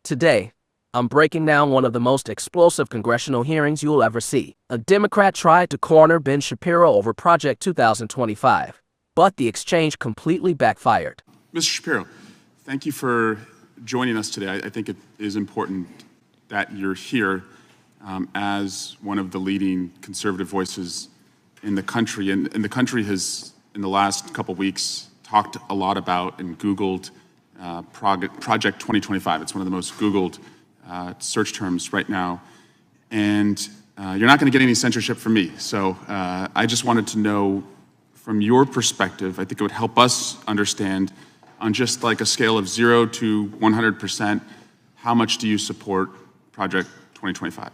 Today, I'm breaking down one of the most explosive congressional hearings you'll ever see. A Democrat tried to corner Ben Shapiro over Project 2025, but the exchange completely backfired. Mr. Shapiro, thank you for joining us today. I think it is important that you're here as one of the leading conservative voices in the country. And the country has, in the last couple weeks, talked a lot about and Googled Project 2025. It's one of the most Googled search terms right now. And you're not going to get any censorship from me. So I just wanted to know, from your perspective, I think it would help us understand, on just like a scale of 0 to 100%, how much do you support Project 2025?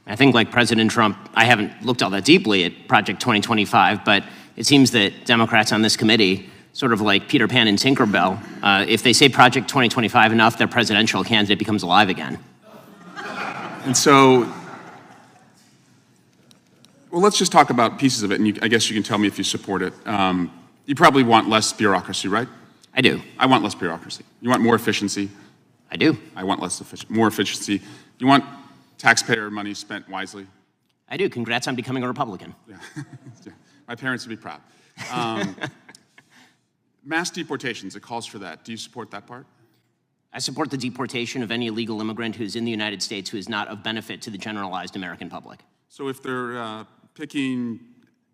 I think, like President Trump, I haven't looked all that deeply at Project 2025, but it seems that Democrats on this committee, sort of like Peter Pan and Tinkerbell, if they say Project 2025 enough, their presidential candidate becomes alive again. And so, well, let's just talk about pieces of it, and I guess you can tell me if you support it. You probably want less bureaucracy, right? I do. I want less bureaucracy. You want more efficiency? I do. I want more efficiency. You want taxpayer money spent wisely? I do. Congrats on becoming a Republican. Yeah. Yeah. My parents would be proud. Mass deportations, it calls for that. Do you support that part? I support the deportation of any illegal immigrant who's in the United States who is not of benefit to the generalized American public. So if they're picking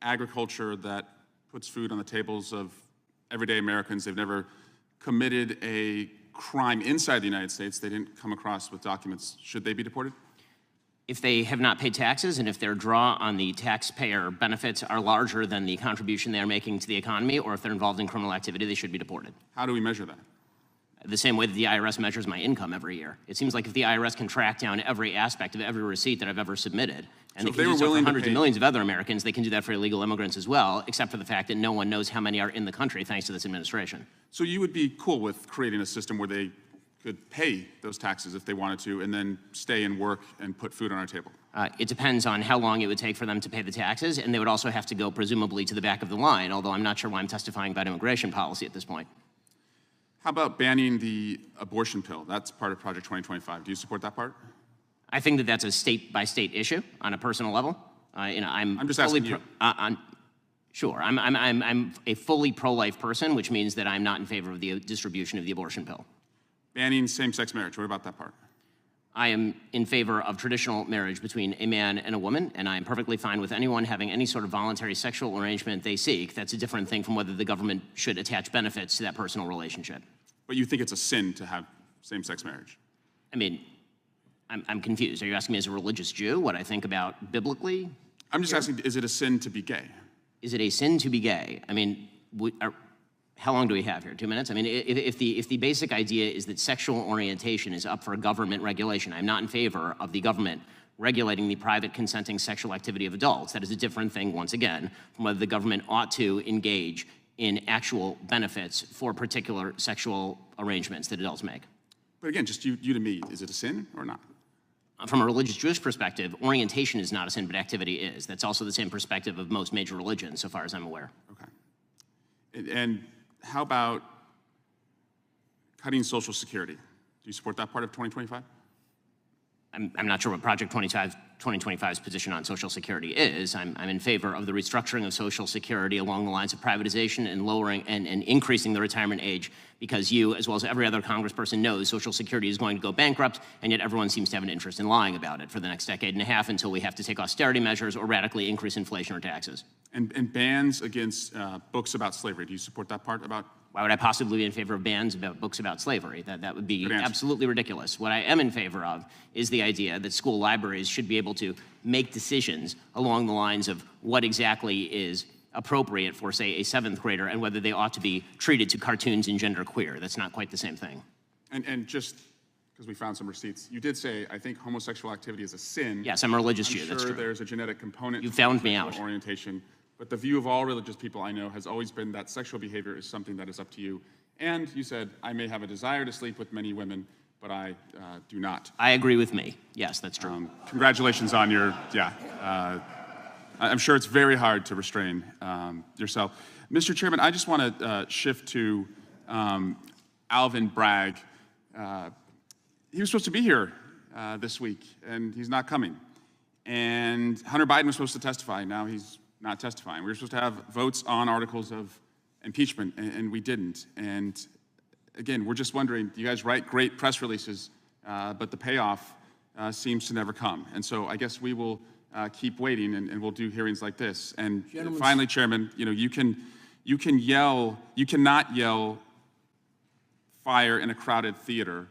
agriculture that puts food on the tables of everyday Americans, they've never committed a crime inside the United States, they didn't come across with documents, should they be deported? If they have not paid taxes and if their draw on the taxpayer benefits are larger than the contribution they're making to the economy, or if they're involved in criminal activity, they should be deported. How do we measure that? The same way that the IRS measures my income every year. It seems like if the IRS can track down every aspect of every receipt that I've ever submitted, and so they can do so for hundreds of millions of other Americans, they can do that for illegal immigrants as well, except for the fact that no one knows how many are in the country thanks to this administration. So you would be cool with creating a system where they could pay those taxes if they wanted to and then stay and work and put food on our table? It depends on how long it would take for them to pay the taxes, and they would also have to go presumably to the back of the line, although I'm not sure why I'm testifying about immigration policy at this point. How about banning the abortion pill? That's part of Project 2025. Do you support that part? I think that that's a state-by-state issue on a personal level. I'm just asking you. Sure, I'm a fully pro-life person, which means that I'm not in favor of the distribution of the abortion pill. Banning same-sex marriage, what about that part? I am in favor of traditional marriage between a man and a woman, and I am perfectly fine with anyone having any sort of voluntary sexual arrangement they seek. That's a different thing from whether the government should attach benefits to that personal relationship. But you think it's a sin to have same-sex marriage? I mean, I'm confused. Are you asking me as a religious Jew what I think about biblically? I'm just asking, is it a sin to be gay? Is it a sin to be gay? I mean, how long do we have here? 2 minutes? I mean, if the basic idea is that sexual orientation is up for government regulation, I'm not in favor of the government regulating the private consenting sexual activity of adults. That is a different thing, once again, from whether the government ought to engage in actual benefits for particular sexual arrangements that adults make. But again, just you to me, is it a sin or not? From a religious Jewish perspective, orientation is not a sin, but activity is. That's also the same perspective of most major religions, so far as I'm aware. Okay. And how about cutting Social Security? Do you support that part of 2025? I'm not sure what Project 2025's position on Social Security is. I'm in favor of the restructuring of Social Security along the lines of privatization and lowering and increasing the retirement age, because you, as well as every other congressperson, knows Social Security is going to go bankrupt, and yet everyone seems to have an interest in lying about it for the next decade and a half until we have to take austerity measures or radically increase inflation or taxes. And bans against books about slavery. Do you support that part about? Why would I possibly be in favor of bans about books about slavery? That would be absolutely ridiculous. What I am in favor of is the idea that school libraries should be able to make decisions along the lines of what exactly is appropriate for, say, a 7th grader and whether they ought to be treated to cartoons and genderqueer. That's not quite the same thing. And just because we found some receipts, you did say, I think homosexual activity is a sin. Yes, I'm a religious Jew, that's true. I'm sure there's a genetic component You found me out. Orientation. But the view of all religious people I know has always been that sexual behavior is something that is up to you. And you said, I may have a desire to sleep with many women, but I do not. I agree with me. Yes, that's true. Congratulations on your, I'm sure it's very hard to restrain yourself. Mr. Chairman, I just want to shift to Alvin Bragg. he was supposed to be here this week, and he's not coming. And Hunter Biden was supposed to testify. Now he's not testifying. We were supposed to have votes on articles of impeachment, and we didn't. And again, we're just wondering, you guys write great press releases, but the payoff seems to never come. And so I guess we will keep waiting, and we'll do hearings like this. And finally, Chairman, you cannot yell fire in a crowded theater,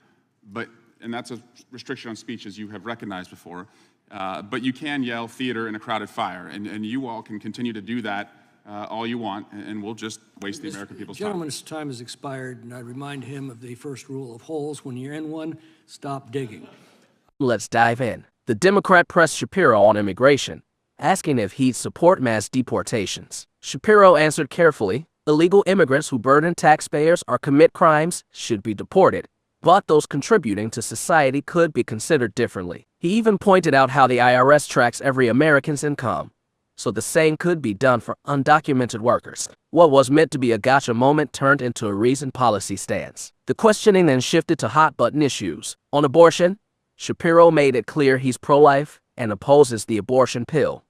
and that's a restriction on speech, as you have recognized before. But you can yell theater in a crowded fire, and you all can continue to do that all you want, and we'll just waste the American people's time. Gentleman's time has expired, and I remind him of the first rule of holes. When you're in one, stop digging. Let's dive in. The Democrat pressed Shapiro on immigration, asking if he'd support mass deportations. Shapiro answered carefully, illegal immigrants who burden taxpayers or commit crimes should be deported, but those contributing to society could be considered differently. He even pointed out how the IRS tracks every American's income, so the same could be done for undocumented workers. What was meant to be a gotcha moment turned into a reasoned policy stance. The questioning then shifted to hot-button issues. On abortion, Shapiro made it clear he's pro-life and opposes the abortion pill,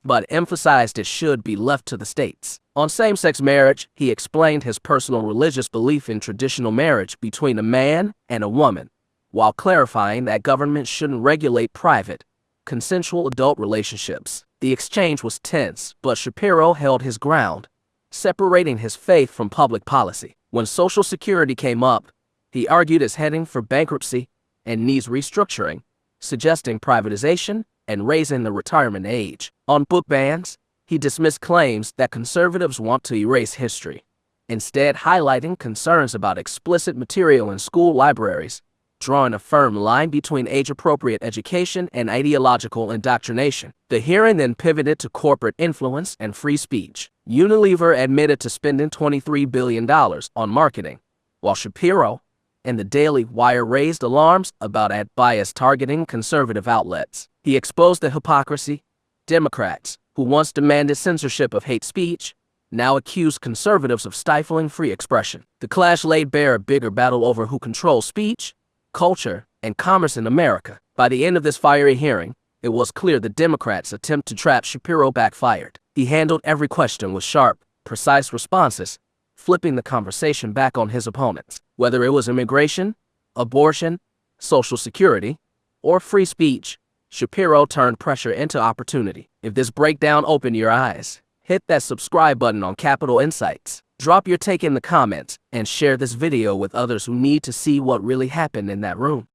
but emphasized it should be left to the states. On same-sex marriage, he explained his personal religious belief in traditional marriage between a man and a woman, while clarifying that government shouldn't regulate private, consensual adult relationships. The exchange was tense, but Shapiro held his ground, separating his faith from public policy. When Social Security came up, he argued it's heading for bankruptcy and needs restructuring, suggesting privatization and raising the retirement age. On book bans, he dismissed claims that conservatives want to erase history, instead highlighting concerns about explicit material in school libraries, drawing a firm line between age-appropriate education and ideological indoctrination. The hearing then pivoted to corporate influence and free speech. Unilever admitted to spending $23 billion on marketing, while Shapiro and the Daily Wire raised alarms about ad bias targeting conservative outlets. He exposed the hypocrisy. Democrats, who once demanded censorship of hate speech, now accuse conservatives of stifling free expression. The clash laid bare a bigger battle over who controls speech, culture, and commerce in America. By the end of this fiery hearing, it was clear the Democrats' attempt to trap Shapiro backfired. He handled every question with sharp, precise responses, flipping the conversation back on his opponents. Whether it was immigration, abortion, Social Security, or free speech, Shapiro turned pressure into opportunity. If this breakdown opened your eyes, hit that subscribe button on Capitol Insights. Drop your take in the comments and share this video with others who need to see what really happened in that room.